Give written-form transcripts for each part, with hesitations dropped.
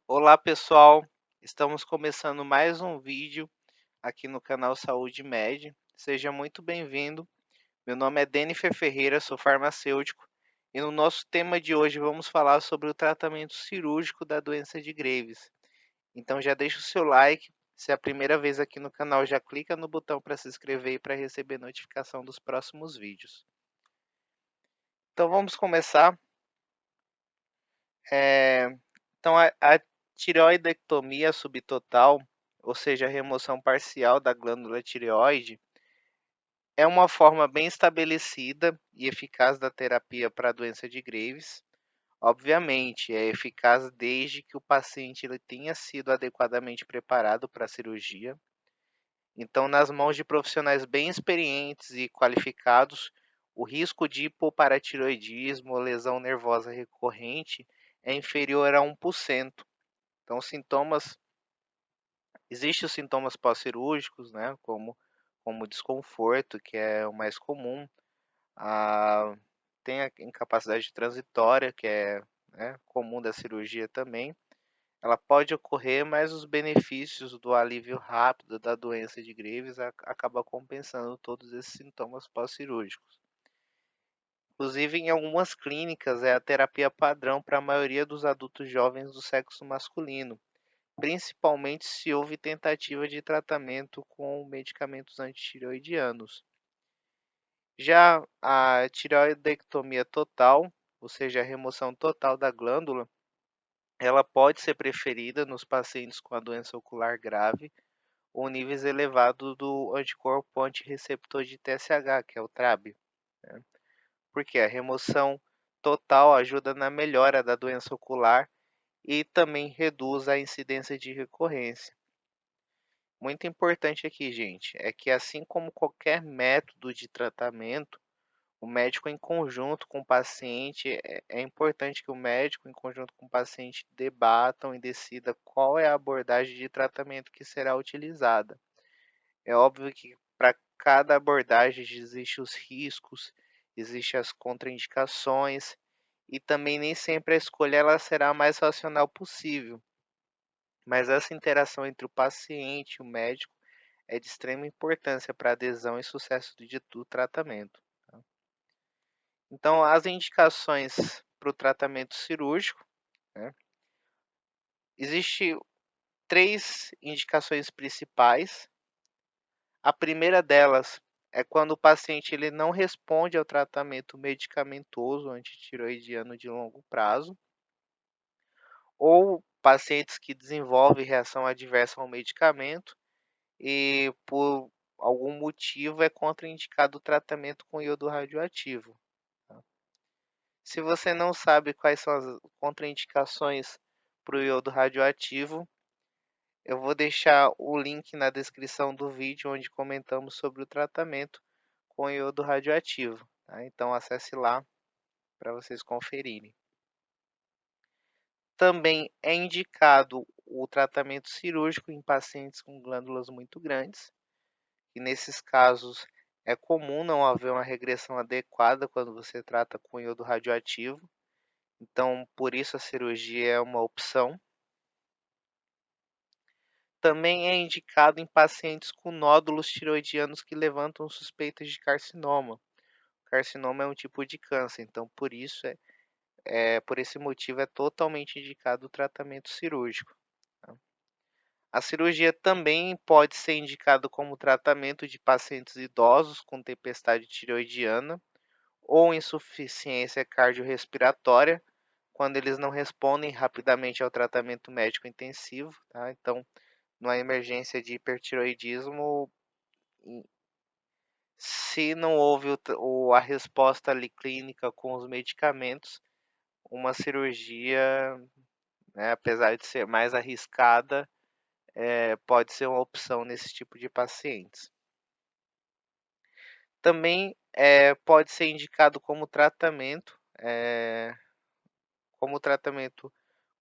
Olá pessoal, estamos começando mais um vídeo aqui no canal Saúde Med. Seja muito bem-vindo. Meu nome é Denifer Ferreira, sou farmacêutico e no nosso tema de hoje vamos falar sobre o tratamento cirúrgico da doença de Graves. Então já deixa o seu like, se é a primeira vez aqui no canal já clica no botão para se inscrever e para receber notificação dos próximos vídeos. Então vamos começar. Eh, então a tireoidectomia subtotal, ou seja, a remoção parcial da glândula tireoide, é uma forma bem estabelecida e eficaz da terapia para a doença de Graves. Obviamente, é eficaz desde que o paciente ele tenha sido adequadamente preparado para a cirurgia. Então, nas mãos de profissionais bem experientes e qualificados, o risco de hipoparatiroidismo ou lesão nervosa recorrente é inferior a 1%. Então, existem os sintomas pós-cirúrgicos, né, como desconforto, que é o mais comum, a, tem a incapacidade transitória, que é, né, comum da cirurgia também. Ela pode ocorrer, mas os benefícios do alívio rápido da doença de Graves acaba compensando todos esses sintomas pós-cirúrgicos. Inclusive, em algumas clínicas, é a terapia padrão para a maioria dos adultos jovens do sexo masculino, principalmente se houve tentativa de tratamento com medicamentos antitireoidianos. Já a tireoidectomia total, ou seja, a remoção total da glândula, ela pode ser preferida nos pacientes com a doença ocular grave ou níveis elevados do anticorpo antirreceptor de TSH, que é o TRAB, né? Porque a remoção total ajuda na melhora da doença ocular e também reduz a incidência de recorrência. Muito importante aqui, gente, é que assim como qualquer método de tratamento, o médico em conjunto com o paciente, é importante que o médico em conjunto com o paciente debatam e decida qual é a abordagem de tratamento que será utilizada. É óbvio que para cada abordagem existem os riscos, existem as contraindicações e também nem sempre a escolha ela será a mais racional possível. Mas essa interação entre o paciente e o médico é de extrema importância para a adesão e sucesso do tratamento. Tá? Então, as indicações para o tratamento cirúrgico, né? Existem três indicações principais. A primeira delas é quando o paciente ele não responde ao tratamento medicamentoso antitiroidiano de longo prazo, ou pacientes que desenvolvem reação adversa ao medicamento e por algum motivo é contraindicado o tratamento com iodo radioativo. Tá? Se você não sabe quais são as contraindicações para o iodo radioativo, eu vou deixar o link na descrição do vídeo onde comentamos sobre o tratamento com iodo radioativo. Tá? Então acesse lá para vocês conferirem. Também é indicado o tratamento cirúrgico em pacientes com glândulas muito grandes, e nesses casos é comum não haver uma regressão adequada quando você trata com iodo radioativo, então por isso a cirurgia é uma opção. Também é indicado em pacientes com nódulos tiroidianos que levantam suspeitas de carcinoma. Carcinoma é um tipo de câncer, então por esse motivo é totalmente indicado o tratamento cirúrgico. Tá? A cirurgia também pode ser indicada como tratamento de pacientes idosos com tempestade tireoidiana ou insuficiência cardiorrespiratória, quando eles não respondem rapidamente ao tratamento médico intensivo. Tá? Então, numa emergência de hipertireoidismo, se não houve a resposta ali clínica com os medicamentos, uma cirurgia, né, apesar de ser mais arriscada, pode ser uma opção nesse tipo de pacientes. Também pode ser indicado como tratamento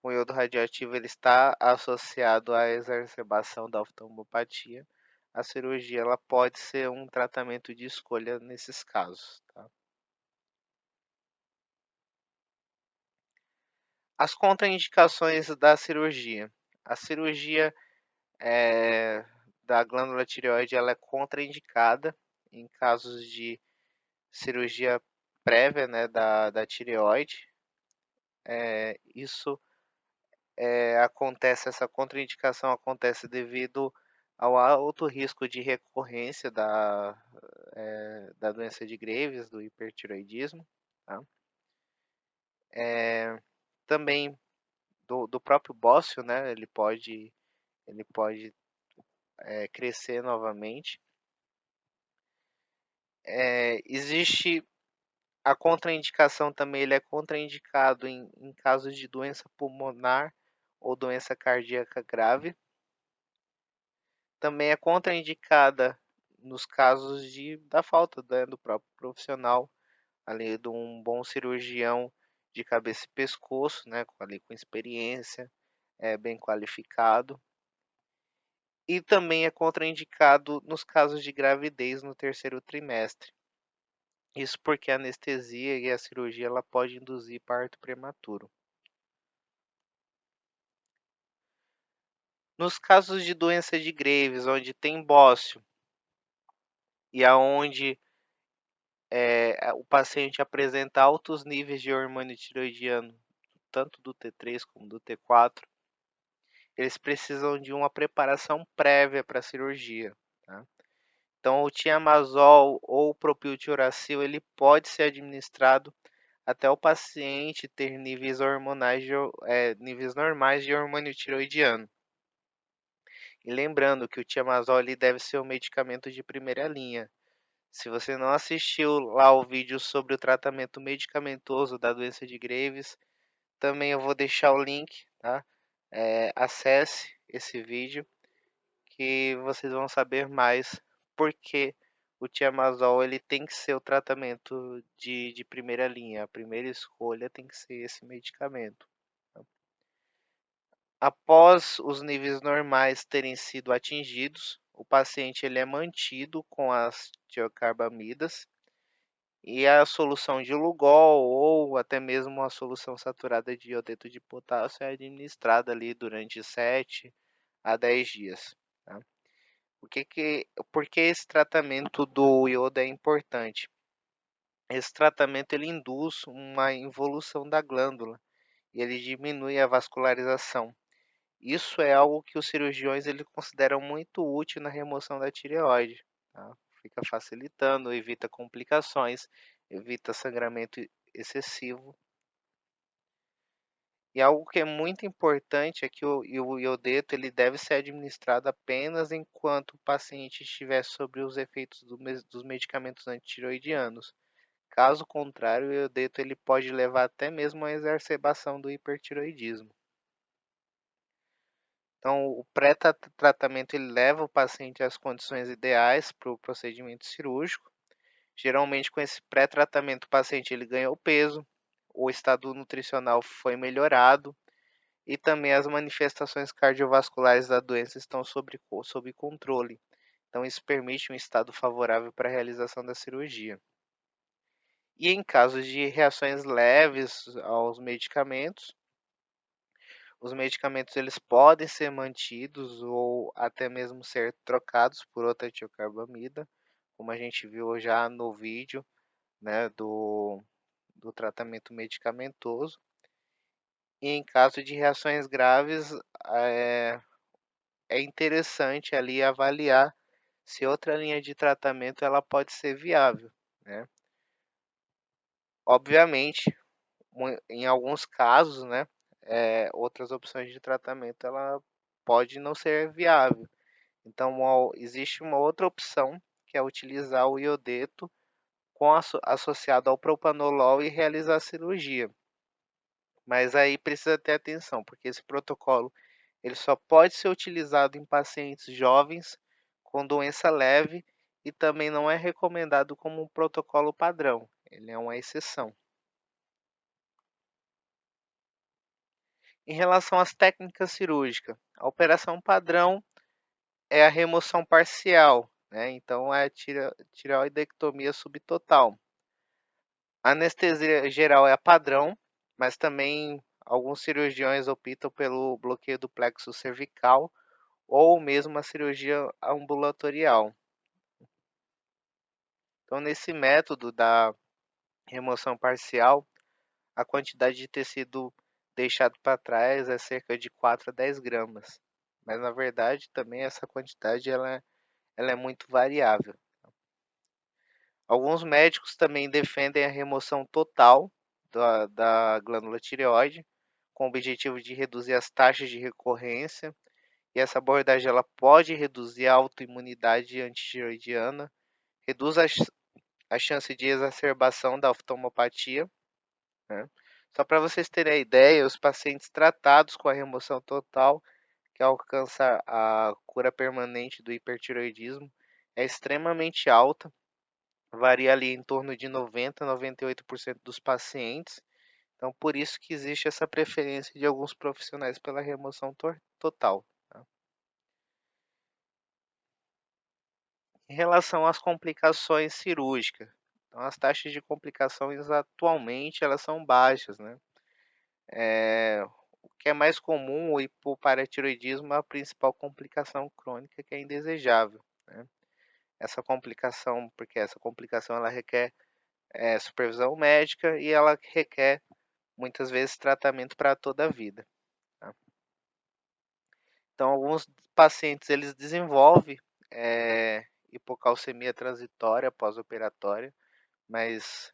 com iodo radioativo ele está associado à exacerbação da oftalmopatia. A cirurgia ela pode ser um tratamento de escolha nesses casos. Tá? As contraindicações da cirurgia. A cirurgia da glândula tireoide ela é contraindicada em casos de cirurgia prévia, né, da tireoide. Isso acontece, essa contraindicação acontece devido ao alto risco de recorrência da doença de Graves, do hipertireoidismo, tá? Também do próprio bócio, né? Ele pode crescer novamente. Existe a contraindicação também, ele é contraindicado em casos de doença pulmonar ou doença cardíaca grave. Também é contraindicada nos casos da falta, né, do próprio profissional, ali de um bom cirurgião de cabeça e pescoço, né, ali com experiência, bem qualificado. E também é contraindicado nos casos de gravidez no terceiro trimestre. Isso porque a anestesia e a cirurgia ela pode induzir parto prematuro. Nos casos de doença de Graves, onde tem bócio e aonde o paciente apresenta altos níveis de hormônio tiroidiano, tanto do T3 como do T4, eles precisam de uma preparação prévia para a cirurgia, tá? Então, o tiamazol ou o propiltioracil, ele pode ser administrado até o paciente ter níveis hormonais, níveis normais de hormônio tiroidiano. E lembrando que o tiamazol ele deve ser um medicamento de primeira linha. Se você não assistiu lá o vídeo sobre o tratamento medicamentoso da doença de Graves, também eu vou deixar o link, tá? Acesse esse vídeo que vocês vão saber mais porque o Tiamazol ele tem que ser o tratamento de primeira linha. A primeira escolha tem que ser esse medicamento. Após os níveis normais terem sido atingidos, o paciente ele é mantido com as tiocarbamidas e a solução de Lugol ou até mesmo a solução saturada de iodeto de potássio é administrada ali durante 7 a 10 dias. Tá? Por que esse tratamento do iodo é importante? Esse tratamento ele induz uma involução da glândula e ele diminui a vascularização. Isso é algo que os cirurgiões ele consideram muito útil na remoção da tireoide. Tá? Fica facilitando, evita complicações, evita sangramento excessivo. E algo que é muito importante é que o iodeto ele deve ser administrado apenas enquanto o paciente estiver sob os efeitos dos medicamentos antitireoidianos. Caso contrário, o iodeto ele pode levar até mesmo à exacerbação do hipertireoidismo. Então, o pré-tratamento ele leva o paciente às condições ideais para o procedimento cirúrgico. Geralmente, com esse pré-tratamento, o paciente ele ganhou peso, o estado nutricional foi melhorado e também as manifestações cardiovasculares da doença estão sob controle. Então, isso permite um estado favorável para a realização da cirurgia. E em casos de reações leves aos medicamentos, os medicamentos eles podem ser mantidos ou até mesmo ser trocados por outra tiocarbamida, como a gente viu já no vídeo, né, do tratamento medicamentoso. E em caso de reações graves, é, é interessante ali avaliar se outra linha de tratamento ela pode ser viável, né? Obviamente, em alguns casos, né, outras opções de tratamento ela pode não ser viável. Então, existe uma outra opção que é utilizar o iodeto associado ao propanolol e realizar a cirurgia. Mas aí precisa ter atenção, porque esse protocolo ele só pode ser utilizado em pacientes jovens com doença leve e também não é recomendado como um protocolo padrão. Ele é uma exceção. Em relação às técnicas cirúrgicas, a operação padrão é a remoção parcial, né? Então é a tireoidectomia subtotal. A anestesia geral é a padrão, mas também alguns cirurgiões optam pelo bloqueio do plexo cervical ou mesmo a cirurgia ambulatorial. Então, nesse método da remoção parcial, a quantidade de tecido deixado para trás é cerca de 4 a 10 gramas. Mas, na verdade, também essa quantidade ela é muito variável. Alguns médicos também defendem a remoção total da glândula tireoide, com o objetivo de reduzir as taxas de recorrência, e essa abordagem ela pode reduzir a autoimunidade antitireoidiana, reduz a chance de exacerbação da oftalmopatia, né. Só para vocês terem a ideia, os pacientes tratados com a remoção total, que alcança a cura permanente do hipertireoidismo, é extremamente alta, varia ali em torno de 90 a 98% dos pacientes, então por isso que existe essa preferência de alguns profissionais pela remoção total, tá. Em relação às complicações cirúrgicas, então as taxas de complicações atualmente elas são baixas, né. O que é mais comum, o hipoparatiroidismo é a principal complicação crônica que é indesejável, né. Essa complicação ela requer, supervisão médica e ela requer muitas vezes tratamento para toda a vida, tá. Então alguns pacientes eles desenvolvem, hipocalcemia transitória pós-operatória, mas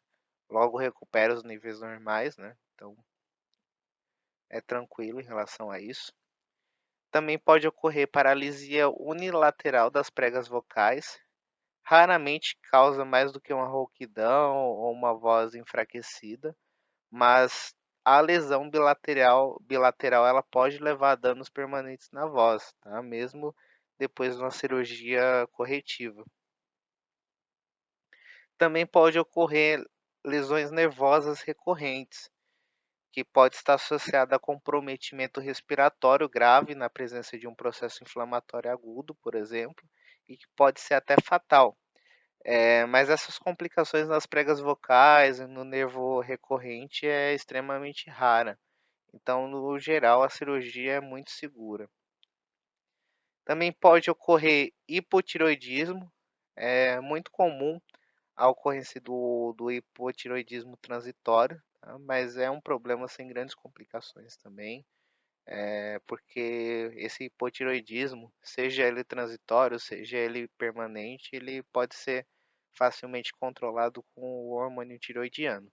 logo recupera os níveis normais, né, então é tranquilo em relação a isso. Também pode ocorrer paralisia unilateral das pregas vocais, raramente causa mais do que uma rouquidão ou uma voz enfraquecida, mas a lesão bilateral ela pode levar a danos permanentes na voz, tá, mesmo depois de uma cirurgia corretiva. Também pode ocorrer lesões nervosas recorrentes, que pode estar associada a comprometimento respiratório grave na presença de um processo inflamatório agudo, por exemplo, e que pode ser até fatal. Mas essas complicações nas pregas vocais e no nervo recorrente é extremamente rara. Então, no geral, a cirurgia é muito segura. Também pode ocorrer hipotiroidismo, é muito comum a ocorrência do hipotiroidismo transitório, tá, mas é um problema sem grandes complicações também, porque esse hipotiroidismo, seja ele transitório, seja ele permanente, ele pode ser facilmente controlado com o hormônio tiroidiano.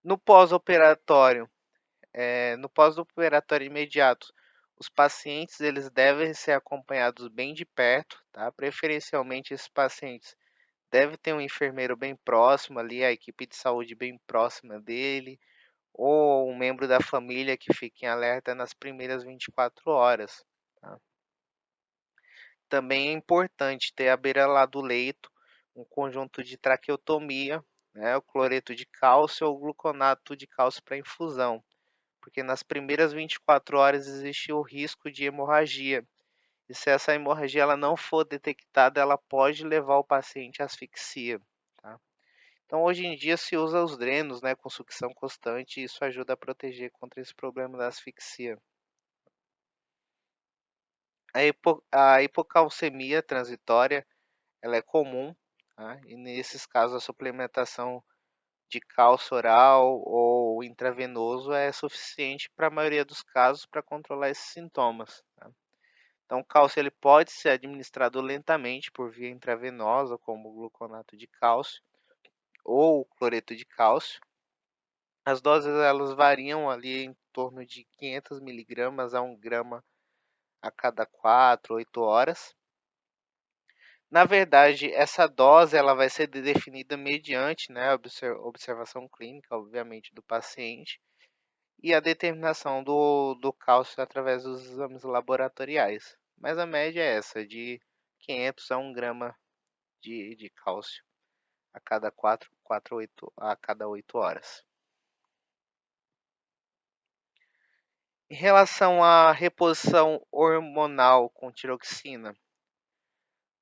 No pós-operatório, no pós-operatório imediato, os pacientes eles devem ser acompanhados bem de perto, tá? Preferencialmente esses pacientes deve ter um enfermeiro bem próximo ali, a equipe de saúde bem próxima dele, ou um membro da família que fique em alerta nas primeiras 24 horas, tá. Também é importante ter à beira lá do leito um conjunto de traqueotomia, né, o cloreto de cálcio ou gluconato de cálcio para infusão, porque nas primeiras 24 horas existe o risco de hemorragia, e se essa hemorragia ela não for detectada, ela pode levar o paciente à asfixia, tá. Então, hoje em dia se usa os drenos, né, com sucção constante, e isso ajuda a proteger contra esse problema da asfixia. A hipocalcemia transitória, ela é comum, tá, e nesses casos a suplementação de cálcio oral ou intravenoso é suficiente para a maioria dos casos para controlar esses sintomas, tá. Então o cálcio ele pode ser administrado lentamente por via intravenosa, como o gluconato de cálcio ou o cloreto de cálcio. As doses elas variam ali em torno de 500 miligramas a 1 grama a cada 4, 8 horas. Na verdade, essa dose ela vai ser definida mediante, né, a observação clínica, obviamente, do paciente e a determinação do cálcio através dos exames laboratoriais. Mas a média é essa, de 500 a 1 grama de cálcio a cada 8 horas. Em relação à reposição hormonal com tiroxina,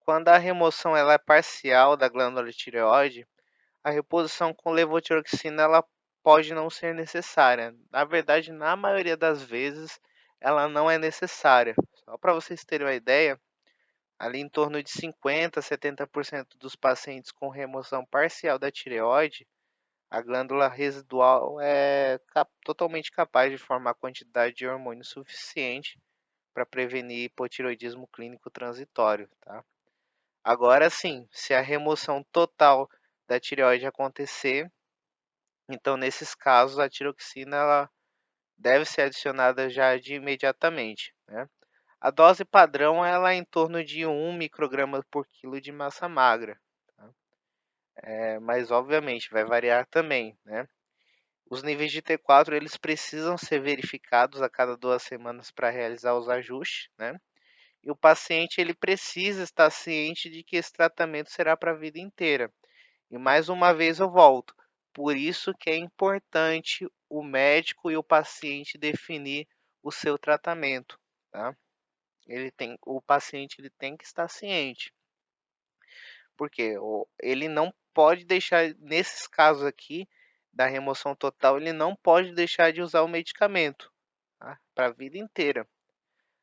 quando a remoção ela é parcial da glândula tireoide, a reposição com levotiroxina ela pode não ser necessária. Na verdade, na maioria das vezes, ela não é necessária. Só para vocês terem uma ideia, ali em torno de 50 a 70% dos pacientes com remoção parcial da tireoide, a glândula residual é totalmente capaz de formar quantidade de hormônio suficiente para prevenir hipotireoidismo clínico transitório, tá? Agora sim, se a remoção total da tireoide acontecer, então nesses casos a tiroxina ela deve ser adicionada já de imediatamente, né? A dose padrão ela é em torno de 1 micrograma por quilo de massa magra, tá? Mas obviamente vai variar também, né? Os níveis de T4 eles precisam ser verificados a cada 2 semanas para realizar os ajustes, né? E o paciente ele precisa estar ciente de que esse tratamento será para a vida inteira. E mais uma vez eu volto. Por isso que é importante o médico e o paciente definir o seu tratamento, tá? O paciente ele tem que estar ciente, porque ele não pode deixar, nesses casos aqui da remoção total, ele não pode deixar de usar o medicamento, tá? Para a vida inteira.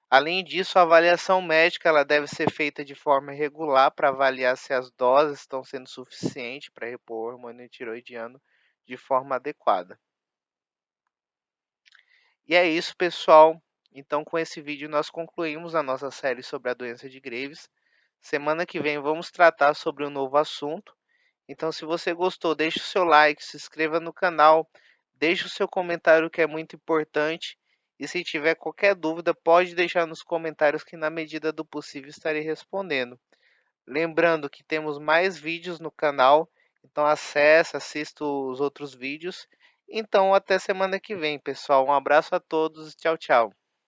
Além disso, a avaliação médica ela deve ser feita de forma regular para avaliar se as doses estão sendo suficientes para repor o hormônio tiroidiano de forma adequada. E é isso, pessoal. Então, com esse vídeo, nós concluímos a nossa série sobre a doença de Graves. Semana que vem vamos tratar sobre um novo assunto. Então, se você gostou, deixe o seu like, se inscreva no canal, deixe o seu comentário que é muito importante. E se tiver qualquer dúvida, pode deixar nos comentários que na medida do possível estarei respondendo. Lembrando que temos mais vídeos no canal, então acesse, assista os outros vídeos. Então, até semana que vem, pessoal. Um abraço a todos e tchau, tchau.